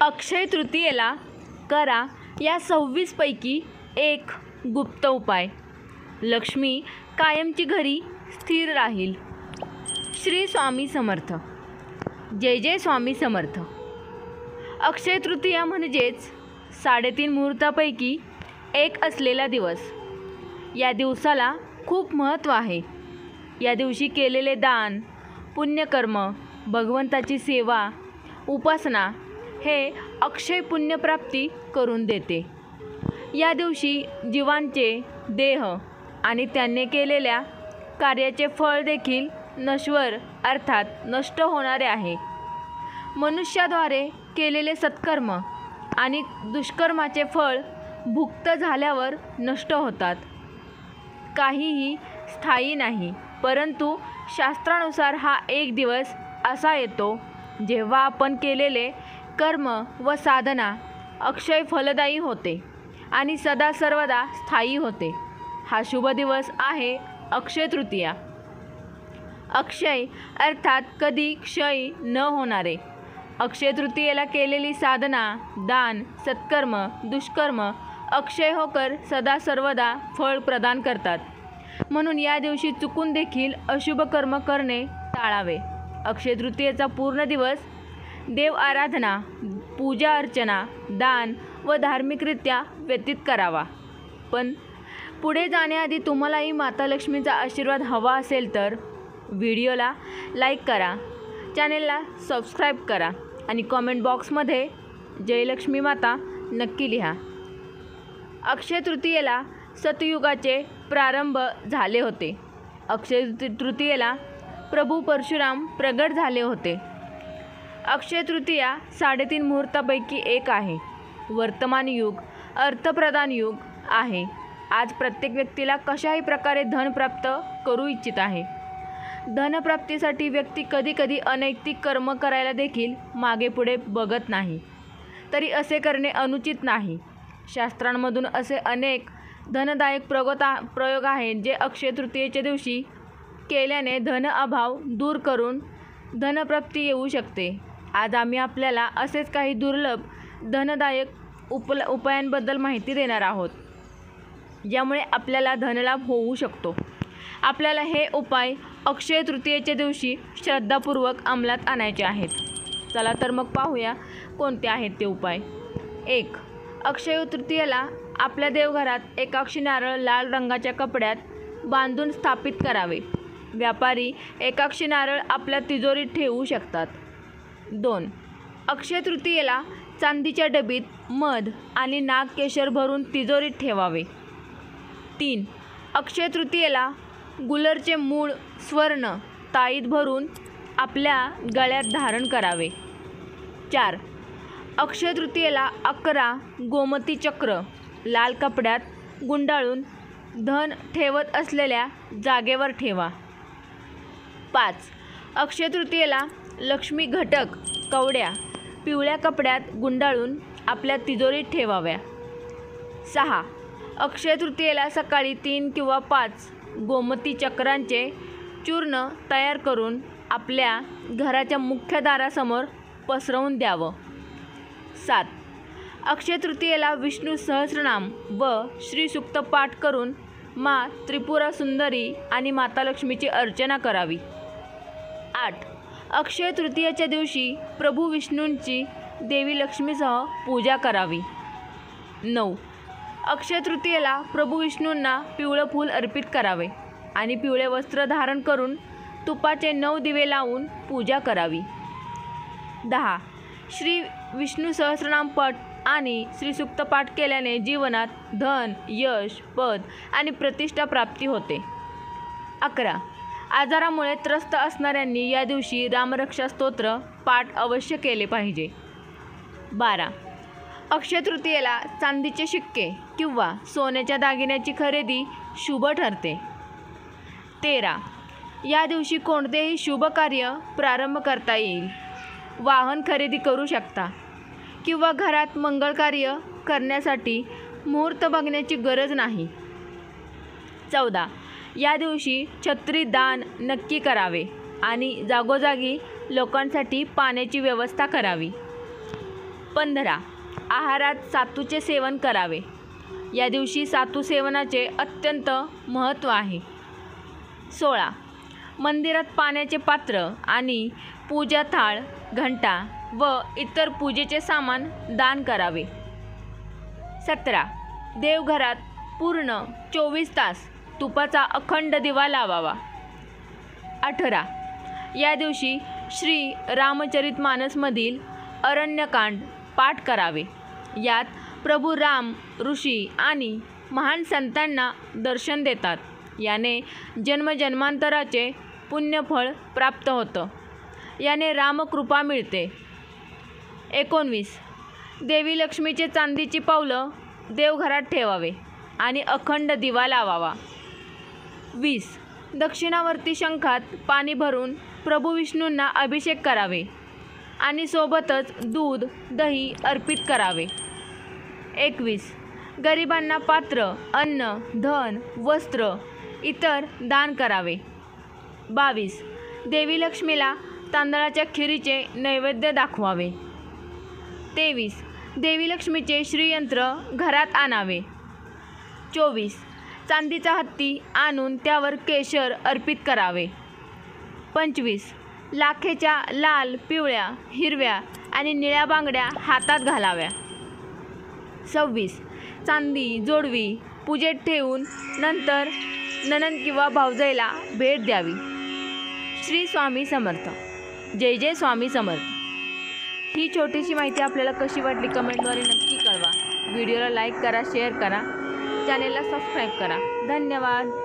अक्षय तृतीयेला करा या 26 पैकी एक गुप्त उपाय. लक्ष्मी कायमची घरी स्थिर राहील. श्री स्वामी समर्थ. जय जय स्वामी समर्थ. अक्षय तृतीया म्हणजेच 3.5 मुहूर्तापैकी एक असलेला दिवस. या दिवसाला खूप महत्त्व आहे. या दिवशी केलेले दान, पुण्यकर्म, भगवंताची सेवा, उपासना हे अक्षय पुण्यप्राप्ती करून देते. या दिवशी जीवांचे देह आणि त्यांनी केलेल्या कार्याचे फळ देखील नश्वर अर्थात नष्ट होणारे आहे. मनुष्याद्वारे केलेले सत्कर्म आणि दुष्कर्माचे फळ भुक्त झाल्यावर नष्ट होतात. काहीही स्थायी नाही, परंतु शास्त्रानुसार हा एक दिवस असा येतो जेव्हा आपण केलेले कर्म व साधना अक्षय फलदायी होते आणि सदा सर्वदा स्थायी होते. हा शुभ दिवस आहे अक्षय तृतीया. अक्षय अर्थात कधी क्षय न होणारे. अक्षय तृतीयेला केलेली साधना, दान, सत्कर्म, दुष्कर्म अक्षय होकर सदा सर्वदा फळ प्रदान करतात. म्हणून या दिवशी चुकून देखील अशुभ कर्म करणे टाळावे. अक्षय तृतीयेचा पूर्ण दिवस देव आराधना, पूजा अर्चना, दान व धार्मिकरित्या व्यतीत करावा. पण पुढे जाण्याआधी तुम्हालाही माता लक्ष्मीचा आशीर्वाद हवा असेल तर व्हिडिओला लाईक करा, चॅनेलला सबस्क्राईब करा आणि कॉमेंट बॉक्समध्ये जय लक्ष्मी माता नक्की लिहा. अक्षय तृतीयेला सतयुगाचे प्रारंभ झाले होते. अक्षय तृतीयेला प्रभू परशुराम प्रगट झाले होते. अक्षय तृतीया 3.5 मुहूर्तापैकी एक आहे. वर्तमान युग अर्थप्रधान युग आहे. आज प्रत्येक व्यक्तीला कशाही प्रकारे धन प्राप्त करू इच्छित आहे. धनप्राप्तीसाठी व्यक्ती कधीकधी अनैतिक कर्म करायला देखील मागे पुढे बघत नाही. तरी असे करणे अनुचित नाही. शास्त्रांमधून असे अनेक धनदायक प्रयोग आहेत जे अक्षय तृतीयेच्या दिवशी केल्याने धन अभाव दूर करून धनप्राप्ती येऊ शकते. आज आम्ही आपल्याला असेच काही दुर्लभ धनदायक उपायांबद्दल माहिती देणार आहोत, ज्यामुळे आपल्याला धनलाभ होऊ शकतो. आपल्याला हे उपाय अक्षय तृतीयेच्या दिवशी श्रद्धापूर्वक अंमलात आणायचे आहेत. चला तर मग पाहूया कोणते आहेत ते उपाय. 1. अक्षय तृतीयेला आपल्या देवघरात एकाक्षी नारळ लाल रंगाच्या कपड्यात बांधून स्थापित करावे. व्यापारी एकाक्षी नारळ आपल्या तिजोरीत ठेवू शकतात. 2. अक्षय तृतीयेला चांदीच्या डबीत मध आणि नागकेशर भरून तिजोरीत ठेवावे. 3. अक्षय तृतीयेला गुलरचे मूळ स्वर्ण ताईत भरून आपल्या गळ्यात धारण करावे. 4. अक्षय तृतीयेला 11 गोमती चक्र लाल कपड्यात गुंडाळून धन ठेवत असलेल्या जागेवर ठेवा. 5. अक्षय तृतीयेला लक्ष्मी घटक कवड्या पिवळ्या कपड्यात गुंडाळून आपल्या तिजोरीत ठेवाव्या. 6. अक्षय तृतीयेला सकाळी 3 किंवा 5 गोमती चक्रांचे चूर्ण तयार करून आपल्या घराच्या मुख्य दारासमोर पसरवून द्यावं. 7. अक्षय तृतीयेला विष्णू सहस्रनाम व श्री सूक्त पाठ करून मा त्रिपुरा सुंदरी आणि माता लक्ष्मीची अर्चना करावी. 8. अक्षय तृतीयेच्या दिवशी प्रभू विष्णूंची देवी लक्ष्मीसह पूजा करावी. 9. अक्षय तृतीयेला प्रभू विष्णूंना पिवळं फूल अर्पित करावे आणि पिवळे वस्त्र धारण करून तुपाचे 9 दिवे लावून पूजा करावी. 10. श्री विष्णू सहस्रनाम पाठ आणि श्रीसूक्त पाठ केल्याने जीवनात धन, यश, पद आणि प्रतिष्ठा प्राप्ती होते. 11. आजारामुळे त्रस्त असणाऱ्यांनी या दिवशी रामरक्षा स्तोत्र पाठ अवश्य केले पाहिजे. 12. अक्षय तृतीयेला चांदीचे शिक्के किंवा सोन्याच्या दागिन्याची खरेदी शुभ ठरते. 13. या दिवशी कोणतेही शुभ कार्य प्रारंभ करता येईल. वाहन खरेदी करू शकता किंवा घरात मंगळ कार्य करण्यासाठी मुहूर्त बघण्याची गरज नाही. 14. या दिवशी छत्री दान नक्की करावे आणि जागोजागी लोकांसाठी पाण्याची व्यवस्था करावी. 15. आहारात सातूचे सेवन करावे. या दिवशी सातू सेवनाचे अत्यंत महत्त्व आहे. 16. मंदिरात पाण्याचे पात्र आणि पूजा थाळ, घंटा व इतर पूजेचे सामान दान करावे. 17. देवघरात पूर्ण 24 तास तुपाचा अखंड दिवा लावावा. 18. या दिवशी श्री रामचरितमानसमधील अरण्यकांड पाठ करावे. यात प्रभू राम ऋषी आणि महान संतांना दर्शन देतात. याने जन्मजन्मांतराचे पुण्यफळ प्राप्त होतं. याने रामकृपा मिळते. 19. देवी लक्ष्मीचे चांदीची पावलं देवघरात ठेवावे आणि अखंड दिवा लावावा. 20. दक्षिणावर्ती शंखात पाणी भरून प्रभू विष्णूंना अभिषेक करावे आणि सोबतच दूध दही अर्पित करावे. 21. गरिबांना पात्र, अन्न, धन, वस्त्र इतर दान करावे. 22. देवी लक्ष्मीला तांदळाच्या खिरीचे नैवेद्य दाखवावे. 23. देवी लक्ष्मीचे श्रीयंत्र घरात आणावे. 24. चांदीचा हत्ती आणून त्यावर केशर अर्पित करावे. 25. लाखेच्या लाल, पिवळ्या, हिरव्या आणि निळ्या बांगड्या हातात घालाव्या. 26. चांदी जोडवी पूजेत ठेवून नंतर नणंद किंवा भावजाईला भेट द्यावी. श्री स्वामी समर्थ. जय जय स्वामी समर्थ. ही छोटीशी माहिती आपल्याला कशी वाटली कमेंटद्वारे नक्की कळवा. व्हिडिओला लाईक करा, शेअर करा, चॅनेलला सबस्क्राईब करा. धन्यवाद.